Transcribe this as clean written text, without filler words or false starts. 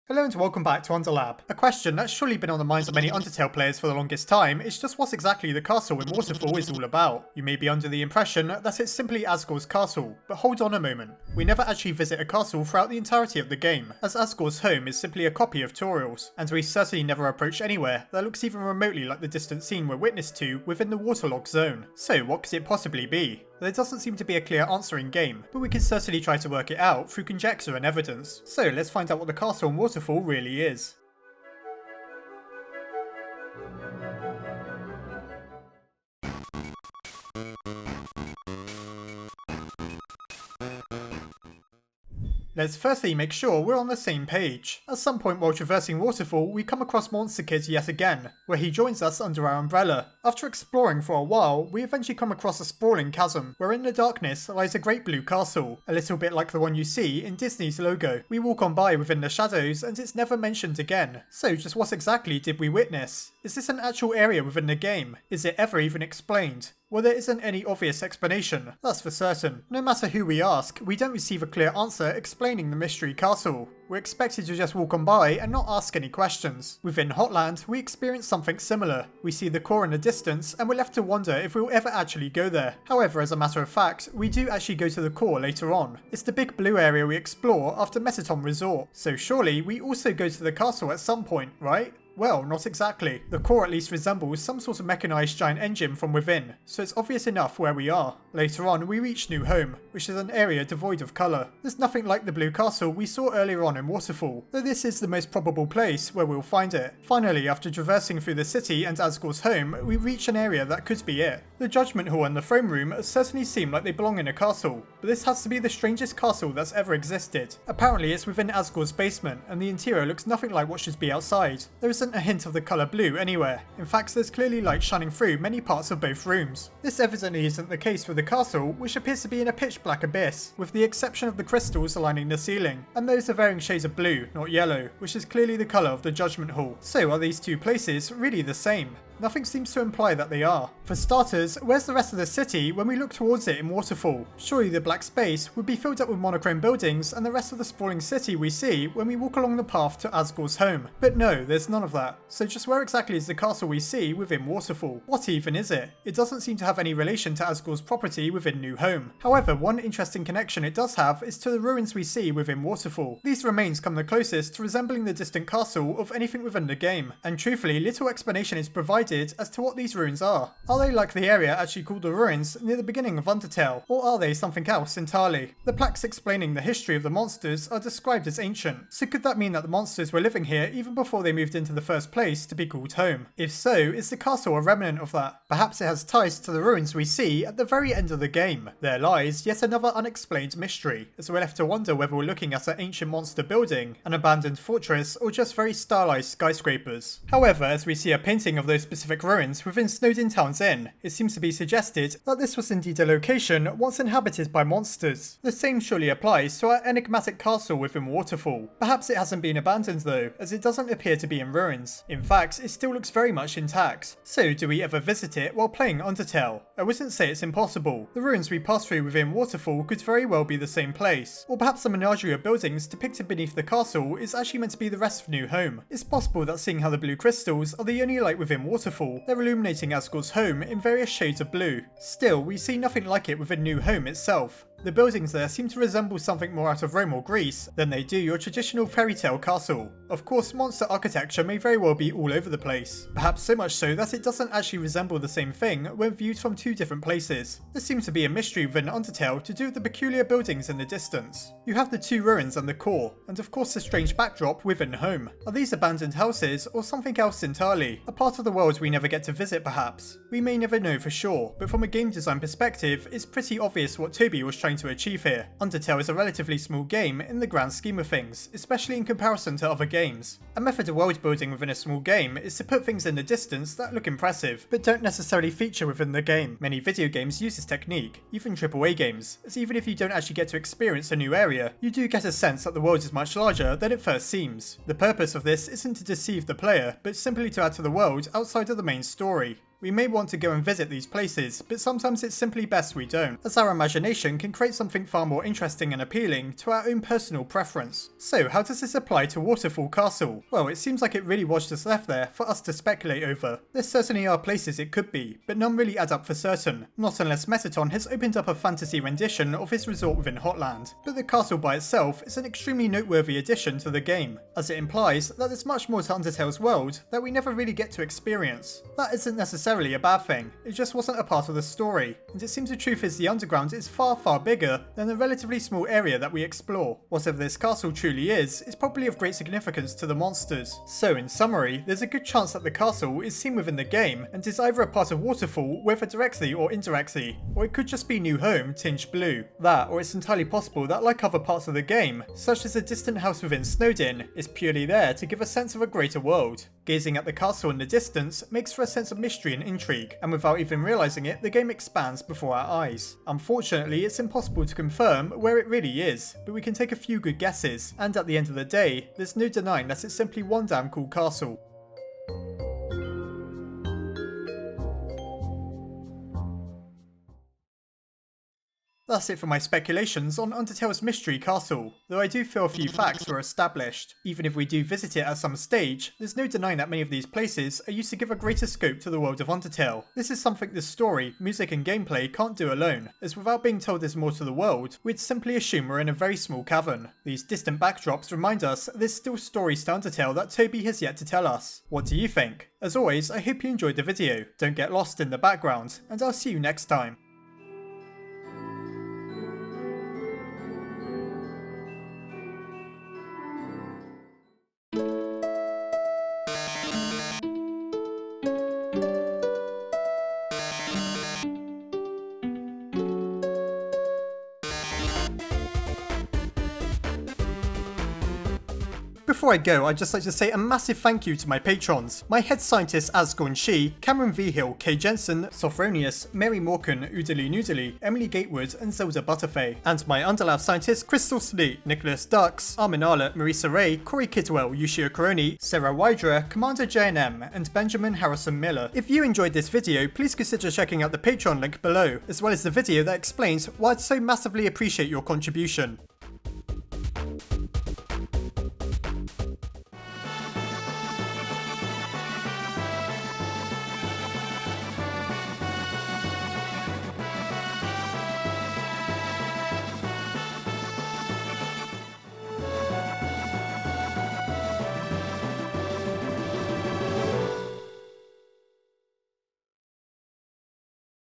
Hello and welcome back to Underlab. A question that's surely been on the minds of many Undertale players for the longest time is just what exactly the castle in Waterfall is all about. You may be under the impression that it's simply Asgore's castle, but hold on a moment. We never actually visit a castle throughout the entirety of the game, as Asgore's home is simply a copy of Toriel's, and we certainly never approach anywhere that looks even remotely like the distant scene we're witness to within the waterlogged zone. So what could it possibly be? There doesn't seem to be a clear answer in game, but we can certainly try to work it out through conjecture and evidence. So let's find out what the castle in Waterfall really is. Let's firstly make sure we're on the same page. At some point while traversing Waterfall, we come across Moofinseeker yet again, where he joins us under our umbrella. After exploring for a while, we eventually come across a sprawling chasm, where in the darkness lies a great blue castle, a little bit like the one you see in Disney's logo. We walk on by within the shadows and it's never mentioned again. So just what exactly did we witness? Is this an actual area within the game? Is it ever even explained? Well, there isn't any obvious explanation, that's for certain. No matter who we ask, we don't receive a clear answer explaining the mystery castle. We're expected to just walk on by and not ask any questions. Within Hotland, we experience something similar. We see the core in the distance and we're left to wonder if we'll ever actually go there. However, as a matter of fact, we do actually go to the core later on. It's the big blue area we explore after Metaton Resort, so surely we also go to the castle at some point, right? Well, not exactly. The core at least resembles some sort of mechanized giant engine from within, so it's obvious enough where we are. Later on, we reach New Home, which is an area devoid of colour. There's nothing like the blue castle we saw earlier on in Waterfall, though this is the most probable place where we'll find it. Finally, after traversing through the city and Asgore's home, we reach an area that could be it. The Judgment Hall and the Throne Room certainly seem like they belong in a castle, but this has to be the strangest castle that's ever existed. Apparently it's within Asgore's basement, and the interior looks nothing like what should be outside. There isn't a hint of the colour blue anywhere. In fact, there's clearly light shining through many parts of both rooms. This evidently isn't the case for the castle, which appears to be in a pitch black abyss, with the exception of the crystals lining the ceiling, and those are varying shades of blue, not yellow, which is clearly the colour of the Judgment Hall. So are these two places really the same? Nothing seems to imply that they are. For starters, where's the rest of the city when we look towards it in Waterfall? Surely the black space would be filled up with monochrome buildings and the rest of the sprawling city we see when we walk along the path to Asgore's home. But no, there's none of that. So just where exactly is the castle we see within Waterfall? What even is it? It doesn't seem to have any relation to Asgore's property within New Home. However, one interesting connection it does have is to the ruins we see within Waterfall. These remains come the closest to resembling the distant castle of anything within the game, and truthfully little explanation is provided as to what these ruins are. Are they like the area actually called the ruins near the beginning of Undertale, or are they something else entirely? The plaques explaining the history of the monsters are described as ancient, so could that mean that the monsters were living here even before they moved into the first place to be called home? If so, is the castle a remnant of that? Perhaps it has ties to the ruins we see at the very end of the game. There lies yet another unexplained mystery, as we're left to wonder whether we're looking at an ancient monster building, an abandoned fortress, or just very stylized skyscrapers. However, as we see a painting of those specific ruins within Snowdin Town's Inn, it seems to be suggested that this was indeed a location once inhabited by monsters. The same surely applies to our enigmatic castle within Waterfall. Perhaps it hasn't been abandoned though, as it doesn't appear to be in ruins. In fact, it still looks very much intact. So do we ever visit it while playing Undertale? I wouldn't say it's impossible. The ruins we pass through within Waterfall could very well be the same place. Or perhaps the menagerie of buildings depicted beneath the castle is actually meant to be the rest of New Home. It's possible that seeing how the blue crystals are the only light within Waterfall, they're illuminating Asgore's home in various shades of blue. Still, we see nothing like it within New Home itself. The buildings there seem to resemble something more out of Rome or Greece than they do your traditional fairy tale castle. Of course, monster architecture may very well be all over the place, perhaps so much so that it doesn't actually resemble the same thing when viewed from two different places. There seems to be a mystery within Undertale to do with the peculiar buildings in the distance. You have the two ruins and the core, and of course the strange backdrop within home. Are these abandoned houses or something else entirely? A part of the world we never get to visit perhaps? We may never know for sure, but from a game design perspective, it's pretty obvious what Toby was trying to achieve here. Undertale is a relatively small game in the grand scheme of things, especially in comparison to other games. A method of world building within a small game is to put things in the distance that look impressive, but don't necessarily feature within the game. Many video games use this technique, even AAA games, as even if you don't actually get to experience a new area, you do get a sense that the world is much larger than it first seems. The purpose of this isn't to deceive the player, but simply to add to the world outside of the main story. We may want to go and visit these places, but sometimes it's simply best we don't, as our imagination can create something far more interesting and appealing to our own personal preference. So how does this apply to Waterfall Castle? Well, it seems like it really was just left there for us to speculate over. There certainly are places it could be, but none really add up for certain, not unless Metaton has opened up a fantasy rendition of his resort within Hotland. But the castle by itself is an extremely noteworthy addition to the game, as it implies that there's much more to Undertale's world that we never really get to experience. That isn't necessarily a bad thing, it just wasn't a part of the story, and it seems the truth is the underground is far bigger than the relatively small area that we explore. Whatever this castle truly is probably of great significance to the monsters. So in summary, there's a good chance that the castle is seen within the game and is either a part of Waterfall, whether directly or indirectly, or it could just be New Home tinged blue. That, or it's entirely possible that like other parts of the game, such as a distant house within Snowdin, is purely there to give a sense of a greater world. Gazing at the castle in the distance makes for a sense of mystery and intrigue, and without even realising it, the game expands before our eyes. Unfortunately, it's impossible to confirm where it really is, but we can take a few good guesses, and at the end of the day, there's no denying that it's simply one damn cool castle. That's it for my speculations on Undertale's Mystery Castle, though I do feel a few facts were established. Even if we do visit it at some stage, there's no denying that many of these places are used to give a greater scope to the world of Undertale. This is something the story, music and gameplay can't do alone, as without being told there's more to the world, we'd simply assume we're in a very small cavern. These distant backdrops remind us there's still stories to Undertale that Toby has yet to tell us. What do you think? As always, I hope you enjoyed the video, don't get lost in the background, and I'll see you next time. Before I go, I'd just like to say a massive thank you to my patrons. My head scientists Asgon Shi, Cameron Vigil, Kay Jensen, Sophronius, Mary Morkan, Oodaloo Noodaloo, Emily Gatewood, and Zelda Butterfay. And my Underlab scientists Crystal Sleet, Nicholas Dux, Armin Arlett, Marisa Ray, Corey Kidwell, Yushio Koroni, Sarah Wydra, Commander JNM, and Benjamin Harrison Miller. If you enjoyed this video, please consider checking out the Patreon link below, as well as the video that explains why I'd so massively appreciate your contribution.